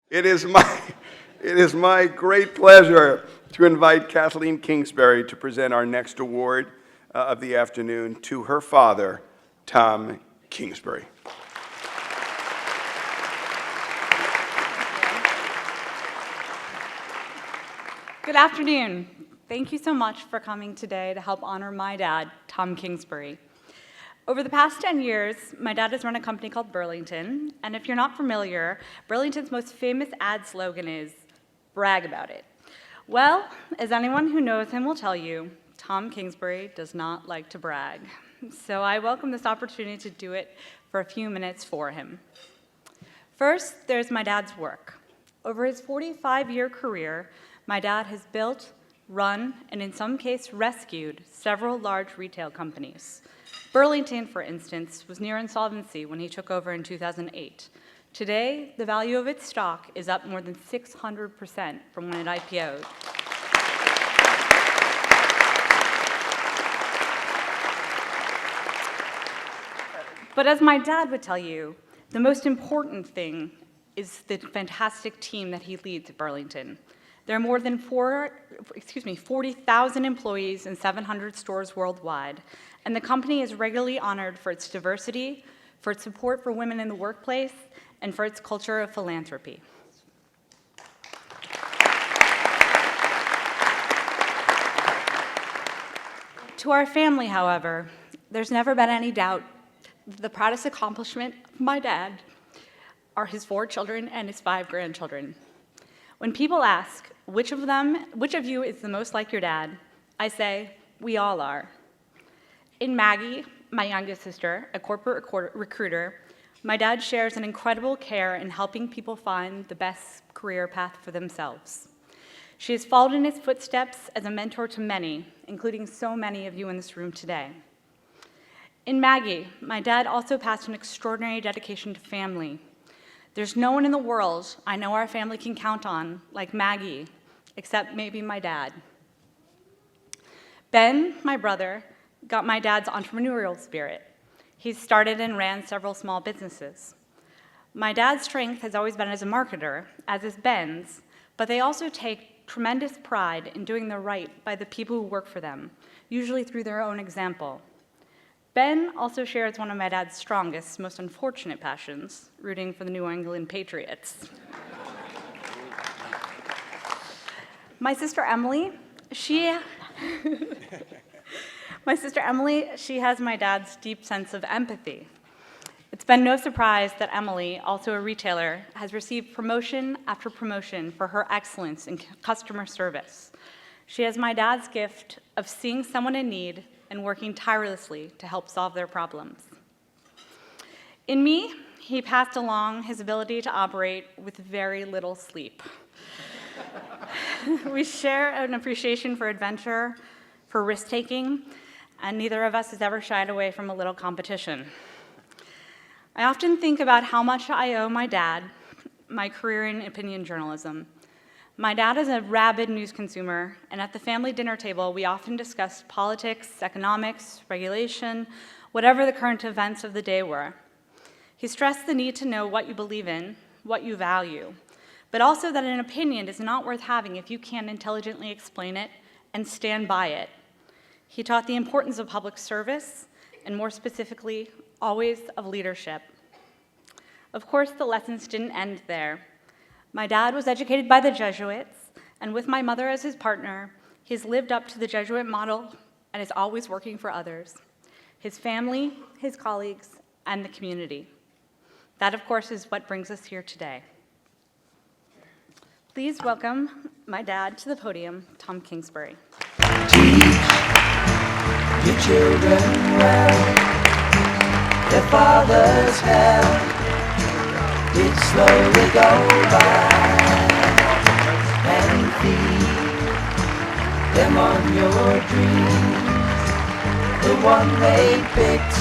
It is my, it is my great pleasure to invite Kathleen Kingsbury to present our next award of the afternoon to her father, Tom Kingsbury. Good afternoon. Thank you so much for coming today to help honor my dad, Tom Kingsbury. Over the past 10 years, my dad has run a company called Burlington, and if you're not familiar, Burlington's most famous ad slogan is, "Brag about it." Well, as anyone who knows him will tell you, Tom Kingsbury does not like to brag. So I welcome this opportunity to do it for a few minutes for him. First, there's my dad's work. Over his 45-year career, my dad has built, run, and in some cases rescued several large retail companies. Burlington, for instance, was near insolvency when he took over in 2008. Today, the value of its stock is up more than 600% from when it IPO'd. But as my dad would tell you, the most important thing is the fantastic team that he leads at Burlington. There are more than 40,000 employees in 700 stores worldwide, and the company is regularly honored for its diversity, for its support for women in the workplace, and for its culture of philanthropy. To our family, however, there's never been any doubt that the proudest accomplishment of my dad are his 4 children and his 5 grandchildren. When people ask, which of you is the most like your dad, I say, we all are. In Maggie, my youngest sister, a corporate recruiter, my dad shares an incredible care in helping people find the best career path for themselves. She has followed in his footsteps as a mentor to many, including so many of you in this room today. In Maggie, my dad also passed an extraordinary dedication to family. There's no one in the world I know our family can count on like Maggie, except maybe my dad. Ben, my brother, got my dad's entrepreneurial spirit. He started and ran several small businesses. My dad's strength has always been as a marketer, as is Ben's, but they also take tremendous pride in doing the right by the people who work for them, usually through their own example. Ben also shares one of my dad's strongest, most unfortunate passions, rooting for the New England Patriots. My sister Emily, she has my dad's deep sense of empathy. It's been no surprise that Emily, also a retailer, has received promotion after promotion for her excellence in customer service. She has my dad's gift of seeing someone in need and working tirelessly to help solve their problems. In me, he passed along his ability to operate with very little sleep. We share an appreciation for adventure, for risk-taking, and neither of us has ever shied away from a little competition. I often think about how much I owe my dad, my career in opinion journalism. My dad is a rabid news consumer, and at the family dinner table, we often discussed politics, economics, regulation, whatever the current events of the day were. He stressed the need to know what you believe in, what you value, but also that an opinion is not worth having if you can't intelligently explain it and stand by it. He taught the importance of public service, and more specifically, always of leadership. Of course, the lessons didn't end there. My dad was educated by the Jesuits, and with my mother as his partner, he's lived up to the Jesuit model and is always working for others, his family, his colleagues, and the community. That, of course, is what brings us here today. Please welcome my dad to the podium, Tom Kingsbury. Teach your children well, their father's hell did slowly go by, and feed them on your dreams, the one they picked,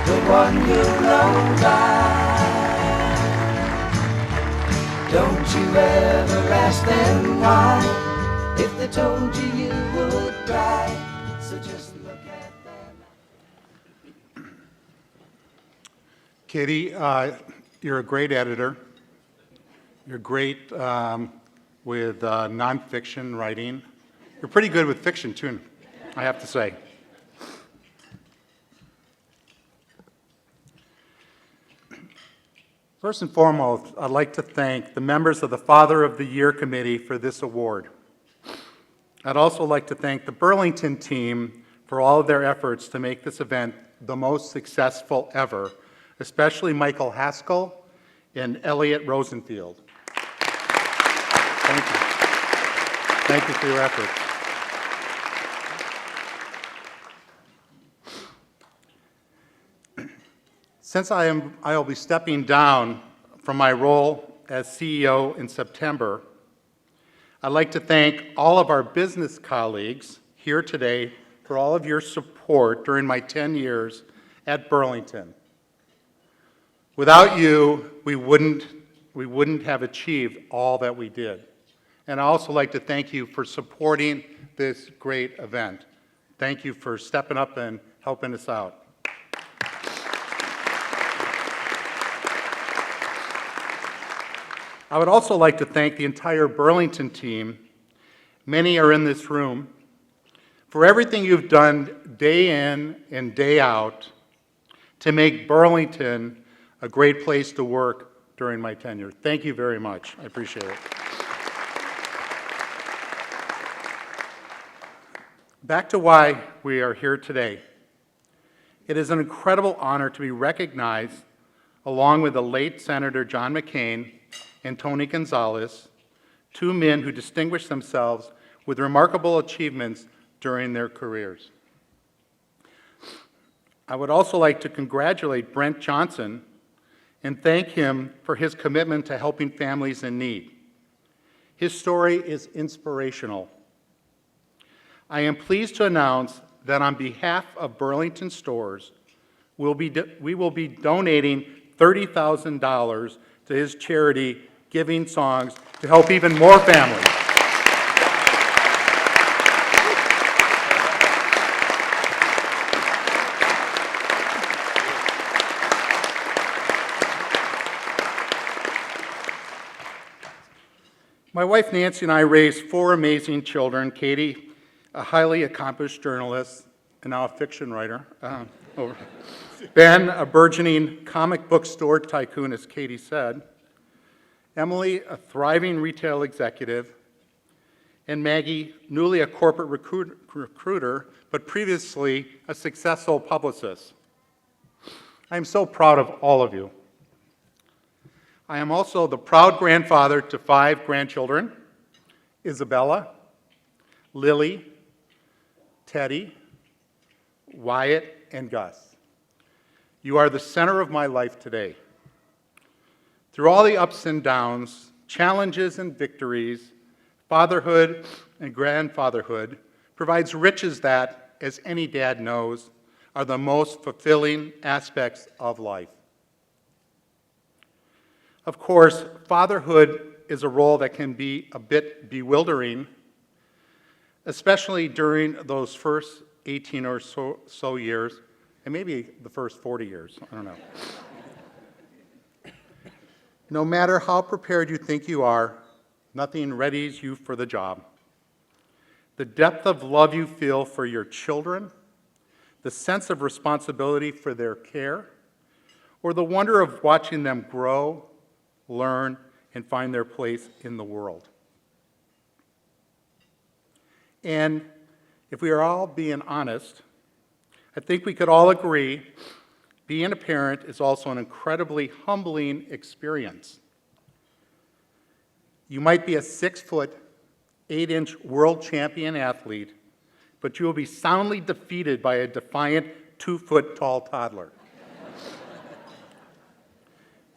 the one you'll know by. Don't you ever ask them why, if they told you you would cry, so just look at them. Katie, you're a great editor. You're great with nonfiction writing. You're pretty good with fiction, too, I have to say. First and foremost, I'd like to thank the members of the Father of the Year Committee for this award. I'd also like to thank the Burlington team for all of their efforts to make this event the most successful ever, especially Michael Haskell and Elliot Rosenfield. Thank you. Thank you for your efforts. Since I'll be stepping down from my role as CEO in September, I'd like to thank all of our business colleagues here today for all of your support during my 10 years at Burlington. Without you, we wouldn't have achieved all that we did. And I'd also like to thank you for supporting this great event. Thank you for stepping up and helping us out. I would also like to thank the entire Burlington team, many are in this room, for everything you've done day in and day out to make Burlington a great place to work during my tenure. Thank you very much. I appreciate it. Back to why we are here today. It is an incredible honor to be recognized along with the late Senator John McCain and Tony Gonzalez, two men who distinguished themselves with remarkable achievements during their careers. I would also like to congratulate Brent Johnson and thank him for his commitment to helping families in need. His story is inspirational. I am pleased to announce that on behalf of Burlington Stores, we will be donating $30,000 to his charity, Giving Songs, to help even more families. My wife Nancy and I raised four amazing children. Katie, a highly accomplished journalist and now a fiction writer. Ben, a burgeoning comic book store tycoon, as Katie said. Emily, a thriving retail executive. And Maggie, newly a corporate recruiter, but previously a successful publicist. I am so proud of all of you. I am also the proud grandfather to 5 grandchildren: Isabella, Lily, Teddy, Wyatt, and Gus. You are the center of my life today. Through all the ups and downs, challenges and victories, fatherhood and grandfatherhood provides riches that, as any dad knows, are the most fulfilling aspects of life. Of course, fatherhood is a role that can be a bit bewildering, especially during those first 18 or so years, and maybe the first 40 years, I don't know. No matter how prepared you think you are, nothing readies you for the job. The depth of love you feel for your children, the sense of responsibility for their care, or the wonder of watching them grow, learn, and find their place in the world. And if we are all being honest, I think we could all agree being a parent is also an incredibly humbling experience. You might be a 6-foot, 8-inch world champion athlete, but you will be soundly defeated by a defiant 2-foot tall toddler.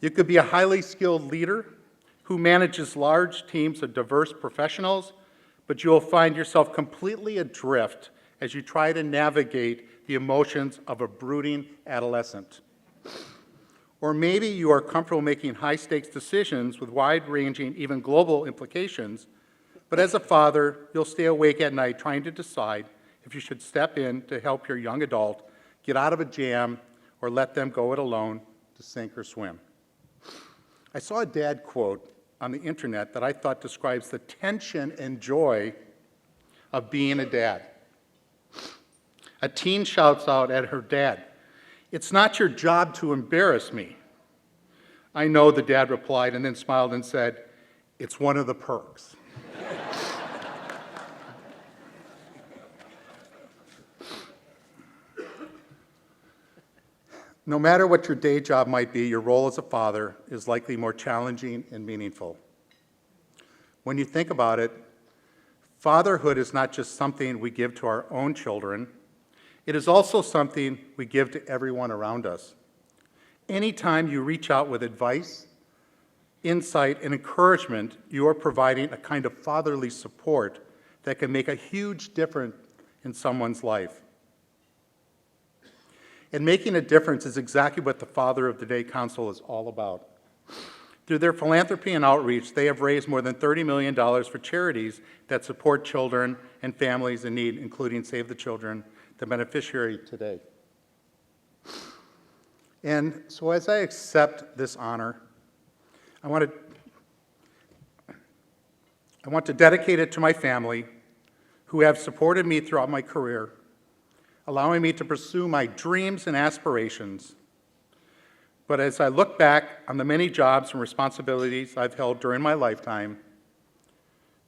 You could be a highly skilled leader who manages large teams of diverse professionals, but you will find yourself completely adrift as you try to navigate the emotions of a brooding adolescent. Or maybe you are comfortable making high-stakes decisions with wide-ranging, even global implications, but as a father, you'll stay awake at night trying to decide if you should step in to help your young adult get out of a jam or let them go it alone to sink or swim. I saw a dad quote on the internet that I thought describes the tension and joy of being a dad. A teen shouts out at her dad, "It's not your job to embarrass me." "I know," the dad replied, and then smiled and said, "It's one of the perks." No matter what your day job might be, your role as a father is likely more challenging and meaningful. When you think about it, fatherhood is not just something we give to our own children, it is also something we give to everyone around us. Anytime you reach out with advice, insight, and encouragement, you are providing a kind of fatherly support that can make a huge difference in someone's life. And making a difference is exactly what the Father of the Day Council is all about. Through their philanthropy and outreach, they have raised more than $30 million for charities that support children and families in need, including Save the Children, the beneficiary today. And so as I accept this honor, I want to dedicate it to my family, who have supported me throughout my career, allowing me to pursue my dreams and aspirations. But as I look back on the many jobs and responsibilities I've held during my lifetime,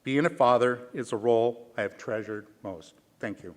being a father is a role I have treasured most. Thank you.